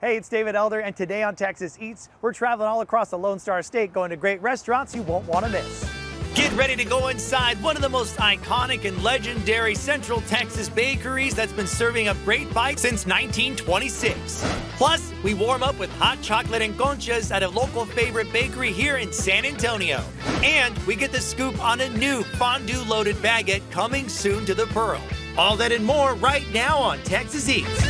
Hey, it's David Elder, and today on Texas Eats, we're traveling all across the Lone Star State, going to great restaurants you won't want to miss. Get ready to go inside one of the most iconic and legendary Central Texas bakeries that's been serving up great bites since 1926. Plus, we warm up with hot chocolate and conchas at a local favorite bakery here in San Antonio. And we get the scoop on a new fondue-loaded baguette coming soon to the Pearl. All that and more right now on Texas Eats.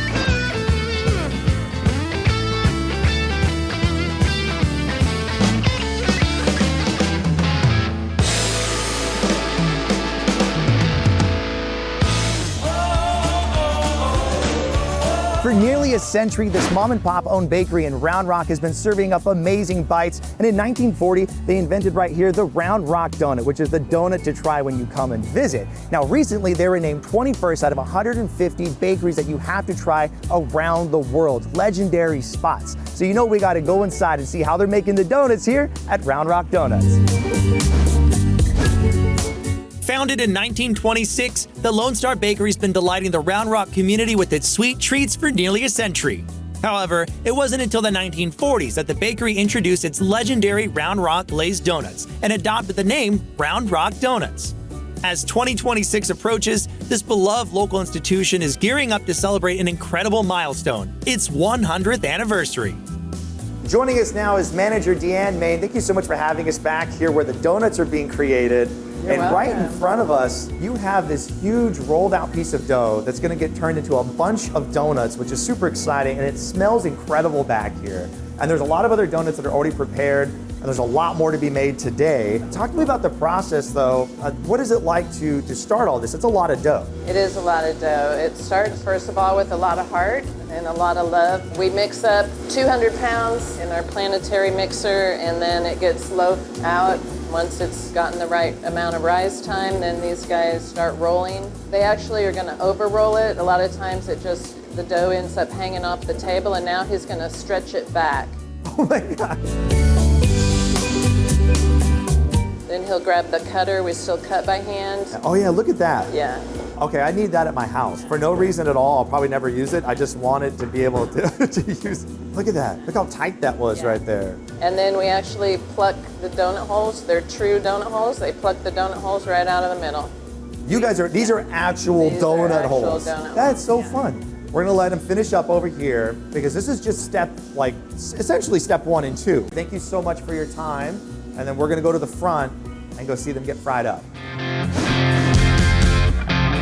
For nearly a century, this mom and pop owned bakery in Round Rock has been serving up amazing bites. And in 1940, they invented right here the Round Rock Donut, which is the donut to try when you come and visit. Now, recently, they were named 21st out of 150 bakeries that you have to try around the world. Legendary spots. So you know we got to go inside and see how they're making the donuts here at Round Rock Donuts. Founded in 1926, the Lone Star Bakery's been delighting the Round Rock community with its sweet treats for nearly a century. However, it wasn't until the 1940s that the bakery introduced its legendary Round Rock glazed donuts and adopted the name Round Rock Donuts. As 2026 approaches, this beloved local institution is gearing up to celebrate an incredible milestone, its 100th anniversary. Joining us now is manager Deanne Main. Thank you so much for having us back here where the donuts are being created. You're and welcome. Right in front of us, you have this huge rolled out piece of dough that's going to get turned into a bunch of donuts, which is super exciting, and it smells incredible back here. And there's a lot of other donuts that are already prepared, and there's a lot more to be made today. Talk to me about the process, though. What is it like to start all this? It's a lot of dough. It is a lot of dough. It starts, first of all, with a lot of heart and a lot of love. We mix up 200 pounds in our planetary mixer, and then it gets loafed out. Once it's gotten the right amount of rise time, then these guys start rolling. They actually are going to over roll it. A lot of times the dough ends up hanging off the table, and now he's going to stretch it back. Oh my gosh. Then he'll grab the cutter. We still cut by hand. Oh yeah, look at that. Yeah. Okay, I need that at my house. For no reason at all, I'll probably never use it. I just wanted to be able to use it. Look at that. Look how tight that was right there. And then we actually pluck the donut holes. They're true donut holes. They pluck the donut holes right out of the middle. You guys these are actual These are donut actual holes. donut That's so holes, yeah. fun. We're gonna let him finish up over here because this is just essentially step 1 and 2. Thank you so much for your time. And then we're gonna go to the front and go see them get fried up.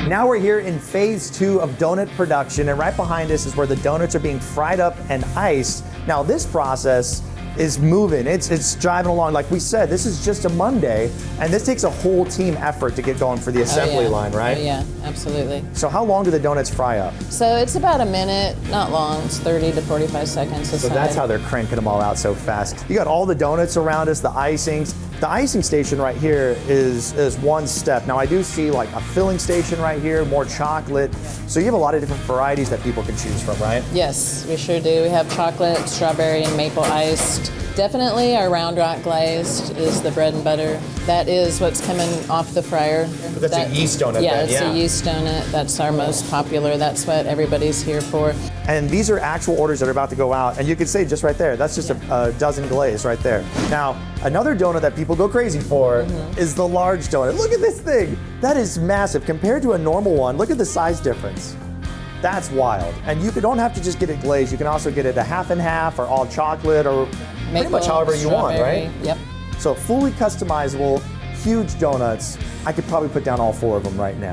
Now we're here in phase 2 of donut production, and right behind us is where the donuts are being fried up and iced. Now this process is moving, it's driving along. Like we said, this is just a Monday, and this takes a whole team effort to get going for the assembly line, right? Oh yeah, absolutely. So how long do the donuts fry up? So it's about a minute, not long. It's 30 to 45 seconds. So that's how they're cranking them all out so fast. You got all the donuts around us, the icings. The icing station right here is one step. Now I do see like a filling station right here, more chocolate. So you have a lot of different varieties that people can choose from, right? Yes, we sure do. We have chocolate, strawberry, and maple iced. Definitely our Round Rock glazed is the bread and butter. That is what's coming off the fryer. That's a yeast donut Yeah, then, it's a yeast donut. That's our most popular. That's what everybody's here for. And these are actual orders that are about to go out. And you can say just right there, that's just a dozen glaze right there. Now, another donut that people go crazy for is the large donut. Look at this thing. That is massive. Compared to a normal one, look at the size difference. That's wild. And you don't have to just get it glazed. You can also get it a half and half or all chocolate or pretty much however you want, right? Yep. So fully customizable, huge donuts. I could probably put down all 4 of them right now.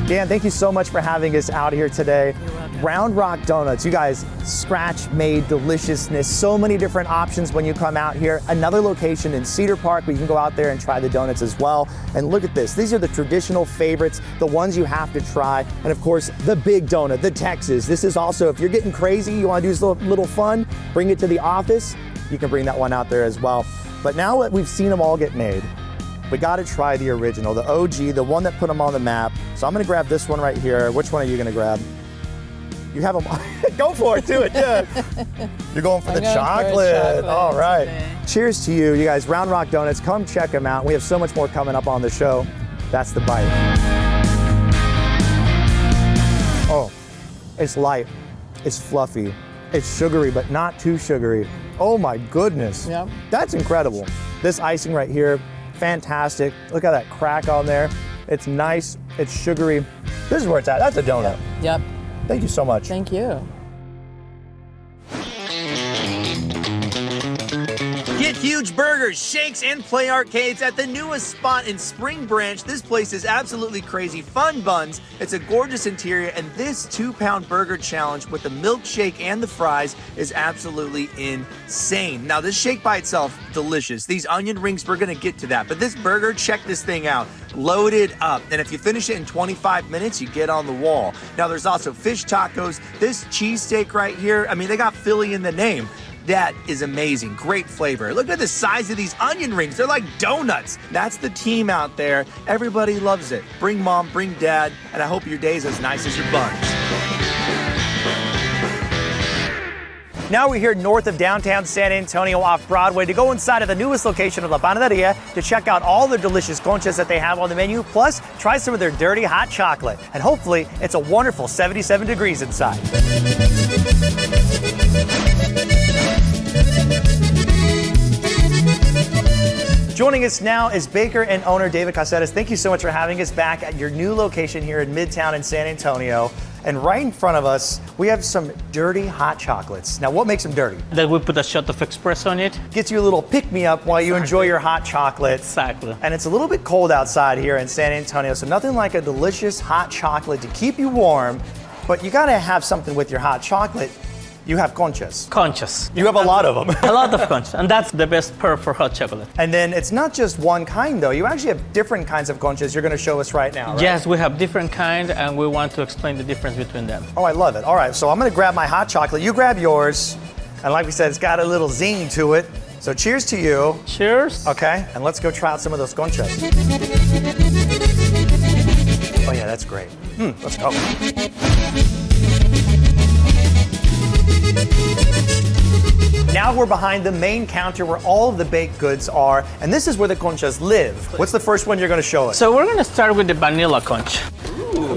Dan, thank you so much for having us out here today. You're welcome. Round Rock Donuts, you guys, scratch-made deliciousness. So many different options when you come out here. Another location in Cedar Park where you can go out there and try the donuts as well. And look at this. These are the traditional favorites, the ones you have to try. And of course, the big donut, the Texas. This is also, if you're getting crazy, you want to do a little fun, bring it to the office, you can bring that one out there as well. But now that we've seen them all get made, we got to try the original, the OG, the one that put them on the map. So I'm going to grab this one right here. Which one are you going to grab? You have them. Go for it, do it. Yeah. You're going for the chocolate. All right. Today. Cheers to you. You guys, Round Rock Donuts, come check them out. We have so much more coming up on the show. That's the bite. It's light, it's fluffy, it's sugary, but not too sugary. Oh my goodness. Yep. That's incredible. This icing right here, fantastic. Look at that crack on there. It's nice, it's sugary. This is where it's at. That's a donut. Yep. Thank you so much. Thank you. Get huge burgers, shakes, and play arcades at the newest spot in Spring Branch. This place is absolutely crazy. Fun buns. It's a gorgeous interior, and this 2-pound burger challenge with the milkshake and the fries is absolutely insane. Now, this shake by itself, delicious. These onion rings, we're gonna get to that. But this burger, check this thing out. Loaded up. And if you finish it in 25 minutes, you get on the wall. Now, there's also fish tacos. This cheesesteak right here, I mean, they got Philly in the name. That is amazing. Great flavor. Look at the size of these onion rings. They're like donuts. That's the team out there. Everybody loves it. Bring mom, bring dad, and I hope your day's as nice as your buns. Now we're here north of downtown San Antonio off Broadway to go inside of the newest location of La Panaderia to check out all the delicious conchas that they have on the menu, plus try some of their dirty hot chocolate. And hopefully it's a wonderful 77 degrees inside. Joining us now is baker and owner David Caceres. Thank you so much for having us back at your new location here in Midtown in San Antonio. And right in front of us, we have some dirty hot chocolates. Now, what makes them dirty? That we put a shot of espresso on it. Gets you a little pick-me-up while you enjoy your hot chocolate. Exactly. And it's a little bit cold outside here in San Antonio, so nothing like a delicious hot chocolate to keep you warm. But you gotta have something with your hot chocolate. You have conchas. Conchas. You have a lot of them. A lot of conchas. And that's the best perk for hot chocolate. And then it's not just one kind though. You actually have different kinds of conchas you're gonna show us right now, right? Yes, we have different kind and we want to explain the difference between them. Oh, I love it. All right, so I'm gonna grab my hot chocolate. You grab yours. And like we said, it's got a little zing to it. So cheers to you. Cheers. Okay, and let's go try out some of those conchas. Oh yeah, that's great. Let's go. Now we're behind the main counter where all of the baked goods are, and this is where the conchas live. What's the first one you're gonna show us? So we're going to start with the vanilla concha.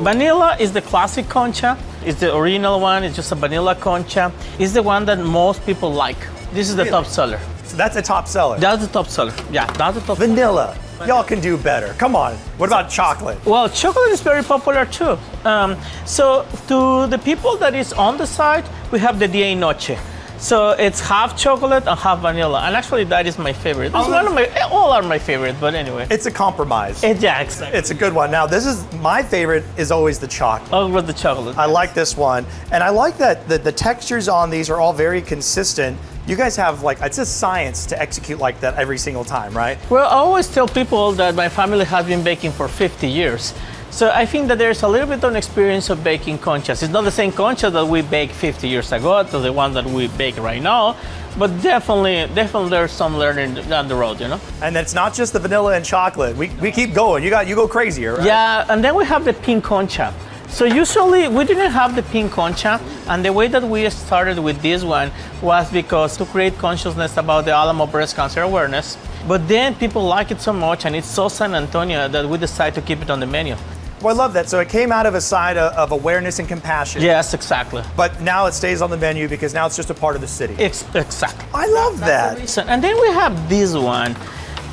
Vanilla is the classic concha. It's the original one. It's just a vanilla concha. It's the one that most people like. This is the top seller. So that's a top seller. That's the top seller. Yeah, that's the top seller. Vanilla. Y'all can do better. Come on. What about chocolate? Well, chocolate is very popular too. So to the people that is on the side, we have the Dia y Noche. So it's half chocolate and half vanilla. And actually that is my favorite. It's one of my, all are my favorite, but anyway. It's a compromise. Yeah, exactly. It's a good one. Now, this is my favorite is always the chocolate. All with the chocolate. I like this one. And I like that the textures on these are all very consistent. You guys have it's a science to execute like that every single time, right? Well, I always tell people that my family has been baking for 50 years. So I think that there's a little bit of experience of baking conchas. It's not the same concha that we baked 50 years ago to the one that we bake right now, but definitely there's some learning down the road, you know? And it's not just the vanilla and chocolate. We keep going. You go crazier, right? Yeah, and then we have the pink concha. So usually we didn't have the pink concha, and the way that we started with this one was because to create consciousness about the Alamo breast cancer awareness. But then people like it so much, and it's so San Antonio that we decided to keep it on the menu. Well, I love that. So it came out of a side of awareness and compassion. Yes, exactly. But now it stays on the menu because now it's just a part of the city. Exactly. I love that. And then we have this one.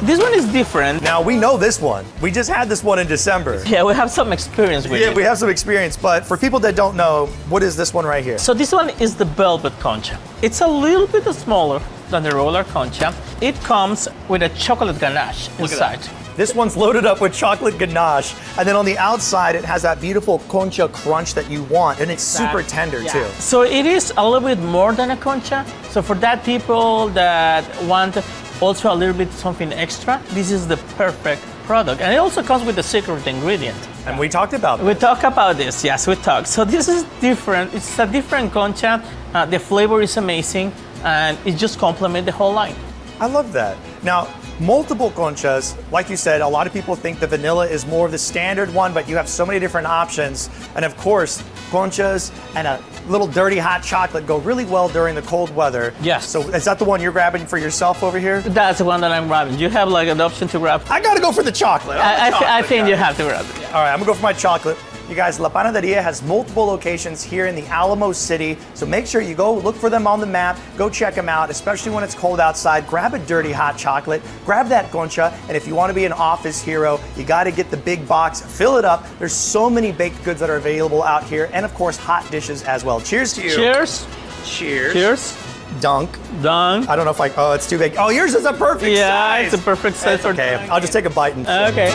This one is different. Now we know this one. We just had this one in December. Yeah, we have some experience with it. Yeah, we have some experience, but for people that don't know, what is this one right here? So this one is the velvet concha. It's a little bit smaller than the roller concha. It comes with a chocolate ganache inside. This one's loaded up with chocolate ganache, and then on the outside it has that beautiful concha crunch that you want, and it's super tender too. So it is a little bit more than a concha. So for that people that want also a little bit something extra, this is the perfect product. And it also comes with a secret ingredient. And we talked about that. We talk about this, yes, we talked. So this is different. It's a different concha. The flavor is amazing, and it just complements the whole line. I love that. Now, multiple conchas, like you said, a lot of people think the vanilla is more of the standard one, but you have so many different options. And of course, conchas and a little dirty hot chocolate go really well during the cold weather. Yes. So is that the one you're grabbing for yourself over here? That's the one that I'm grabbing. You have an option to grab. I gotta go for the chocolate. I think you have to grab it. All right, I'm gonna go for my chocolate. You guys, La Panaderia has multiple locations here in the Alamo City, so make sure you go look for them on the map, go check them out, especially when it's cold outside. Grab a dirty hot chocolate, grab that concha, and if you want to be an office hero, you got to get the big box, fill it up. There's so many baked goods that are available out here, and of course, hot dishes as well. Cheers to you. Cheers. Cheers. Cheers. Dunk. Done. I don't know if oh, it's too big. Oh, yours is a perfect size. Yeah, it's a perfect size for Okay, I'll just take a bite and Okay.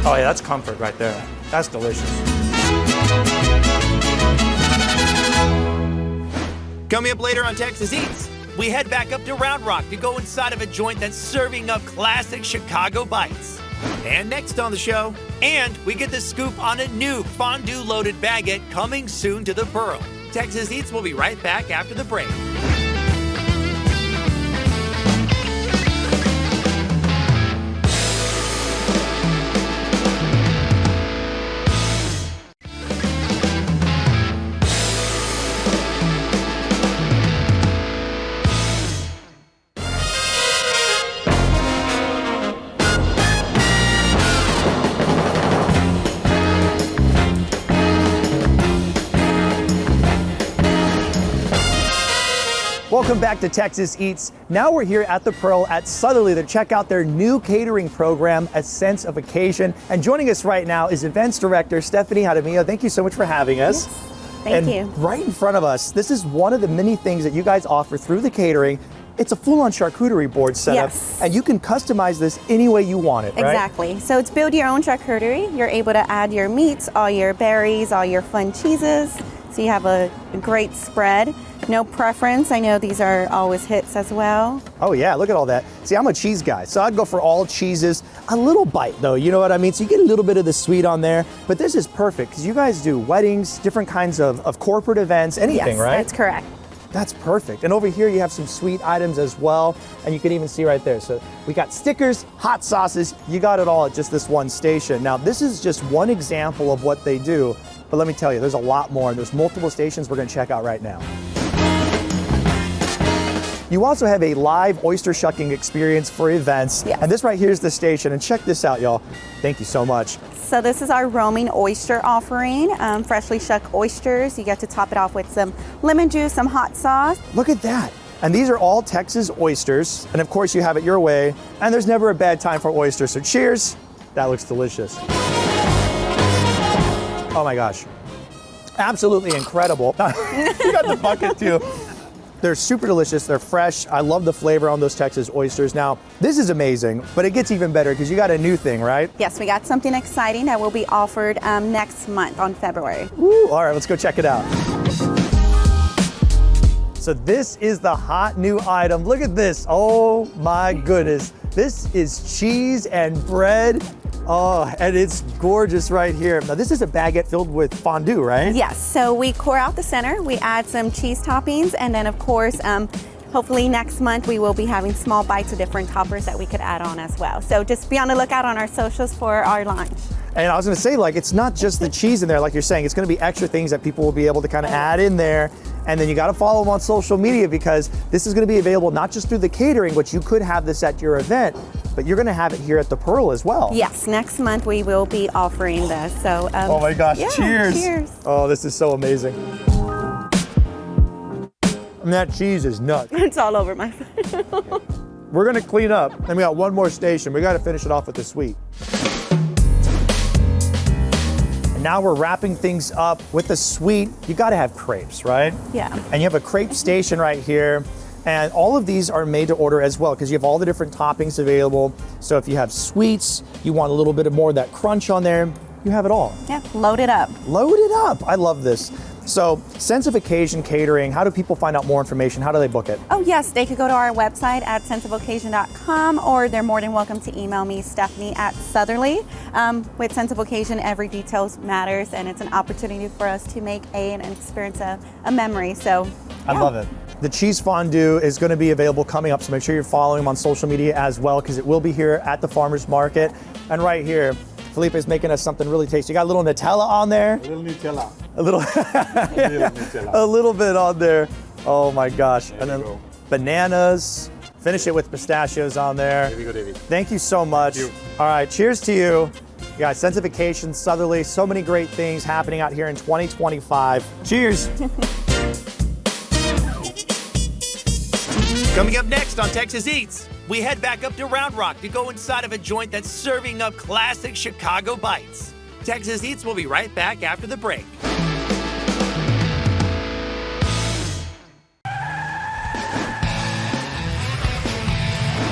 Oh yeah, that's comfort right there. That's delicious. Coming up later on Texas Eats, we head back up to Round Rock to go inside of a joint that's serving up classic Chicago bites. And next on the show, we get the scoop on a new fondue-loaded baguette coming soon to the Pearl. Texas Eats will be right back after the break. Welcome back to Texas Eats. Now we're here at the Pearl at Southerly to check out their new catering program, A Sense of Occasion. And joining us right now is Events Director Stephanie Jaramillo. Thank you so much for having us. Thank you. Right in front of us, this is one of the many things that you guys offer through the catering. It's a full-on charcuterie board setup, Yes. and you can customize this any way you want it, right? Exactly. So it's build your own charcuterie. You're able to add your meats, all your berries, all your fun cheeses. So you have a great spread. No preference. I know these are always hits as well. Oh yeah, look at all that. See, I'm a cheese guy, so I'd go for all cheeses. A little bite though, you know what I mean? So you get a little bit of the sweet on there, but this is perfect because you guys do weddings, different kinds of corporate events, anything, Yes, right? that's correct. That's perfect. And over here you have some sweet items as well, and you can even see right there. So we got stickers, hot sauces, you got it all at just this one station. Now this is just one example of what they do, but let me tell you, there's a lot more, and there's multiple stations we're gonna check out right now. You also have a live oyster shucking experience for events. Yes. And this right here is the station. And check this out, y'all. Thank you so much. So this is our roaming oyster offering. Freshly shucked oysters. You get to top it off with some lemon juice, some hot sauce. Look at that. And these are all Texas oysters. And of course, you have it your way. And there's never a bad time for oysters. So cheers. That looks delicious. Oh my gosh. Absolutely incredible. You got the bucket too. They're super delicious, they're fresh. I love the flavor on those Texas oysters. Now, this is amazing, but it gets even better because you got a new thing, right? Yes, we got something exciting that will be offered next month on February. Woo, all right, let's go check it out. So this is the hot new item. Look at this, oh my goodness. This is cheese and bread. Oh, and it's gorgeous right here. Now this is a baguette filled with fondue, right? Yes, so we core out the center, we add some cheese toppings, and then of course, hopefully next month we will be having small bites of different toppers that we could add on as well. So just be on the lookout on our socials for our launch. And I was gonna say, like, it's not just the cheese in there, like you're saying, it's gonna be extra things that people will be able to kind of add in there. And then you gotta follow them on social media because this is gonna be available not just through the catering, but you could have this at your event, but you're gonna have it here at the Pearl as well. Yes, next month we will be offering this. So, Oh my gosh, yeah, cheers. Cheers. Oh, this is so amazing. And that cheese is nuts. It's all over my face. We're gonna clean up, and we got one more station. We gotta finish it off with the sweet. And now we're wrapping things up with the sweet. You gotta have crepes, right? Yeah. And you have a crepe station right here. And all of these are made to order as well because you have all the different toppings available. So if you have sweets, you want a little bit of more of that crunch on there, you have it all. Yeah, load it up. Load it up. I love this. So, Sense of Occasion Catering, how do people find out more information? How do they book it? Oh yes, they could go to our website at senseofoccasion.com, or they're more than welcome to email me, Stephanie at Southerly. With Sense of Occasion, every detail matters, and it's an opportunity for us to make an experience, a memory. So, I yeah. love it. The cheese fondue is going to be available coming up, so make sure you're following them on social media as well because it will be here at the farmers market. And right here, Felipe is making us something really tasty. You got a little Nutella on there. A little Nutella. A little, Nutella. a little bit on there. Oh my gosh. There And you then go. bananas. Finish it with pistachios on there. There we go, David. Thank you so much. Thank you. All right, cheers to you. You guys, Sensification, Southerly, so many great things happening out here in 2025. Cheers. Coming up next on Texas Eats, we head back up to Round Rock to go inside of a joint that's serving up classic Chicago bites. Texas Eats will be right back after the break.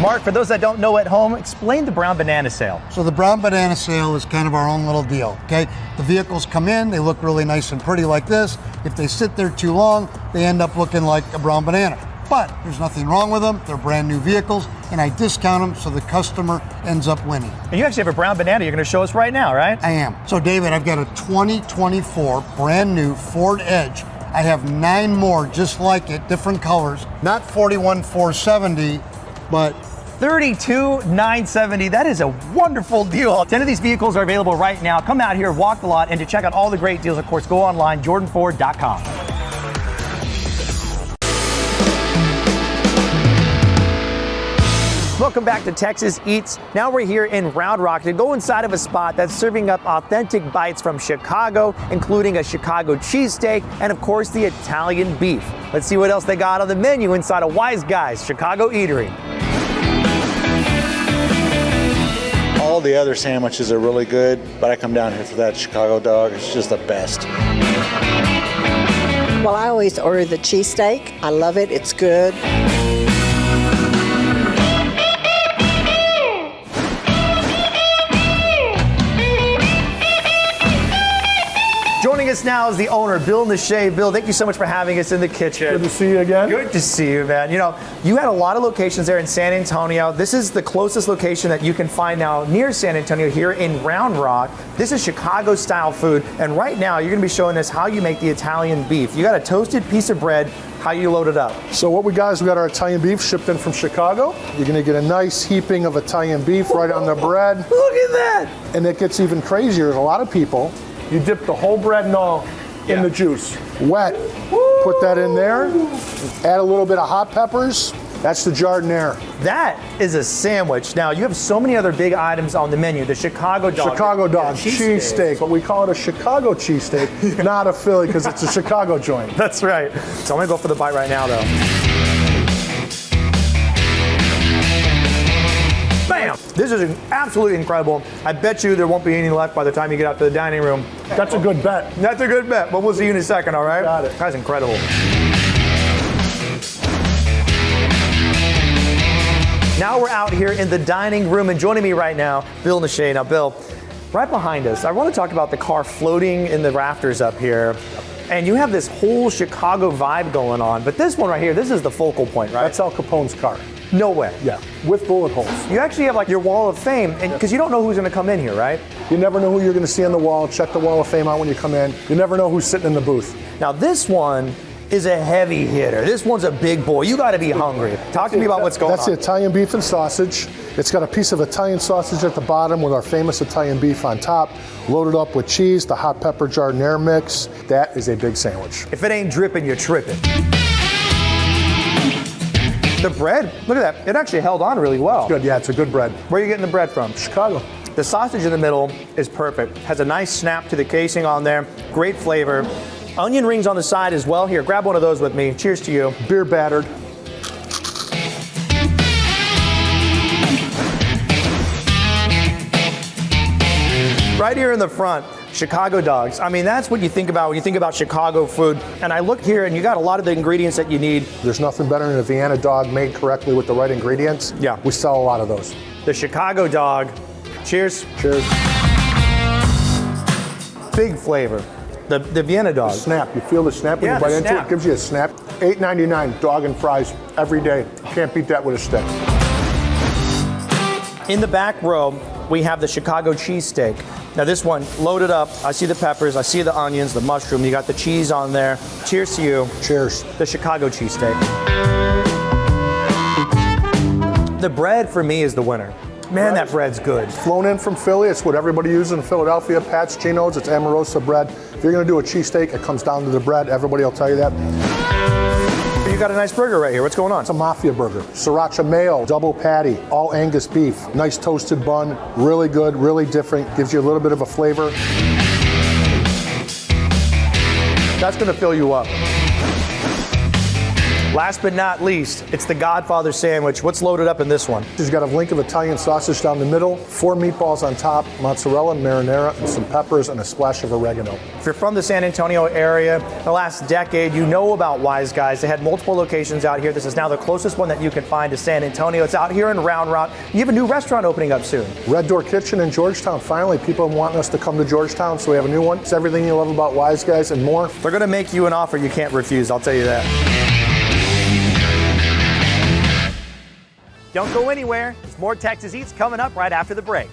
Mark, for those that don't know at home, explain the Brown Banana Sale. So the Brown Banana Sale is kind of our own little deal, okay? The vehicles come in, they look really nice and pretty like this. If they sit there too long, they end up looking like a brown banana. But there's nothing wrong with them. They're brand new vehicles, and I discount them so the customer ends up winning. And you actually have a brown banana you're going to show us right now, right? I am. So David, I've got a 2024 brand new Ford Edge. I have 9 more just like it, different colors. Not 41,470, but 32,970. That is a wonderful deal. 10 of these vehicles are available right now. Come out here, walk the lot, and to check out all the great deals, of course, go online, jordanford.com. Welcome back to Texas Eats. Now we're here in Round Rock to go inside of a spot that's serving up authentic bites from Chicago, including a Chicago cheesesteak and, of course, the Italian beef. Let's see what else they got on the menu inside of Wise Guys Chicago Eatery. All the other sandwiches are really good, but I come down here for that Chicago dog. It's just the best. Well, I always order the cheesesteak. I love it. It's good. Joining us now is the owner, Bill Nashay. Bill, thank you so much for having us in the kitchen. Good to see you again. Good to see you, man. You know, you had a lot of locations there in San Antonio. This is the closest location that you can find now near San Antonio here in Round Rock. This is Chicago-style food, and right now you're going to be showing us how you make the Italian beef. You got a toasted piece of bread. How you load it up? So what we got is we got our Italian beef shipped in from Chicago. You're gonna get a nice heaping of Italian beef right on the bread. Look at that! And it gets even crazier. A lot of people, you dip the whole bread and all in the juice. Wet, put that in there. Add a little bit of hot peppers. That's the giardiniera. That is a sandwich. Now, you have so many other big items on the menu. The Chicago dog. Chicago dog, cheesesteak. But we call it a Chicago cheesesteak, not a Philly, because it's a Chicago joint. That's right. So I'm gonna go for the bite right now, though. Bam! This is absolutely incredible. I bet you there won't be any left by the time you get out to the dining room. That's a good bet. That's a good bet, but we'll see you in a second, all right? Got it. That's incredible. Now we're out here in the dining room, and joining me right now, Bill Nashay. Now, Bill, right behind us, I want to talk about the car floating in the rafters up here. And you have this whole Chicago vibe going on, but this one right here, this is the focal point, right? That's Al Capone's car. No way. Yeah, with bullet holes. You actually have like your wall of fame, and because you don't know who's going to come in here, right? You never know who you're going to see on the wall. Check the wall of fame out when you come in. You never know who's sitting in the booth. Now, this one is a heavy hitter. This one's a big boy. You got to be hungry. Talk to me about what's going That's on. the Italian beef and sausage. It's got a piece of Italian sausage at the bottom with our famous Italian beef on top, loaded up with cheese, the hot pepper giardiniera mix. That is a big sandwich. If it ain't dripping, you're tripping. The bread, look at that. It actually held on really well. Good, yeah, it's a good bread. Where are you getting the bread from? Chicago. The sausage in the middle is perfect. Has a nice snap to the casing on there. Great flavor. Onion rings on the side as well. Here, grab one of those with me. Cheers to you. Beer battered. Right here in the front, Chicago dogs. I mean, that's what you think about when you think about Chicago food. And I look here and you got a lot of the ingredients that you need. There's nothing better than a Vienna dog made correctly with the right ingredients. Yeah. We sell a lot of those. The Chicago dog. Cheers. Cheers. Big flavor. The Vienna dog. Snap. You feel the snap when Yeah, you bite the into snap. it? Gives you a snap. $8.99 dog and fries every day. Can't beat that with a stick. In the back row, we have the Chicago cheesesteak. Now this one, loaded up. I see the peppers, I see the onions, the mushroom. You got the cheese on there. Cheers to you. Cheers. The Chicago cheesesteak. The bread for me is the winner. Man, that bread's good. Flown in from Philly. It's what everybody uses in Philadelphia. Pat's, Geno's, it's Amorosa bread. If you're gonna do a cheesesteak, it comes down to the bread. Everybody will tell you that. you got a nice burger right here. What's going on? It's a mafia burger. Sriracha mayo, double patty, all Angus beef. Nice toasted bun, really good, really different. Gives you a little bit of a flavor. That's gonna fill you up. Last but not least, it's the Godfather sandwich. What's loaded up in this one? She's got a link of Italian sausage down the middle, 4 meatballs on top, mozzarella, marinara, and some peppers, and a splash of oregano. If you're from the San Antonio area, the last decade, you know about Wise Guys. They had multiple locations out here. This is now the closest one that you can find to San Antonio. It's out here in Round Rock. You have a new restaurant opening up soon. Red Door Kitchen in Georgetown. Finally, people have wanting us to come to Georgetown, so we have a new one. It's everything you love about Wise Guys and more. They're gonna make you an offer you can't refuse, I'll tell you that. Don't go anywhere. There's more Texas Eats coming up right after the break.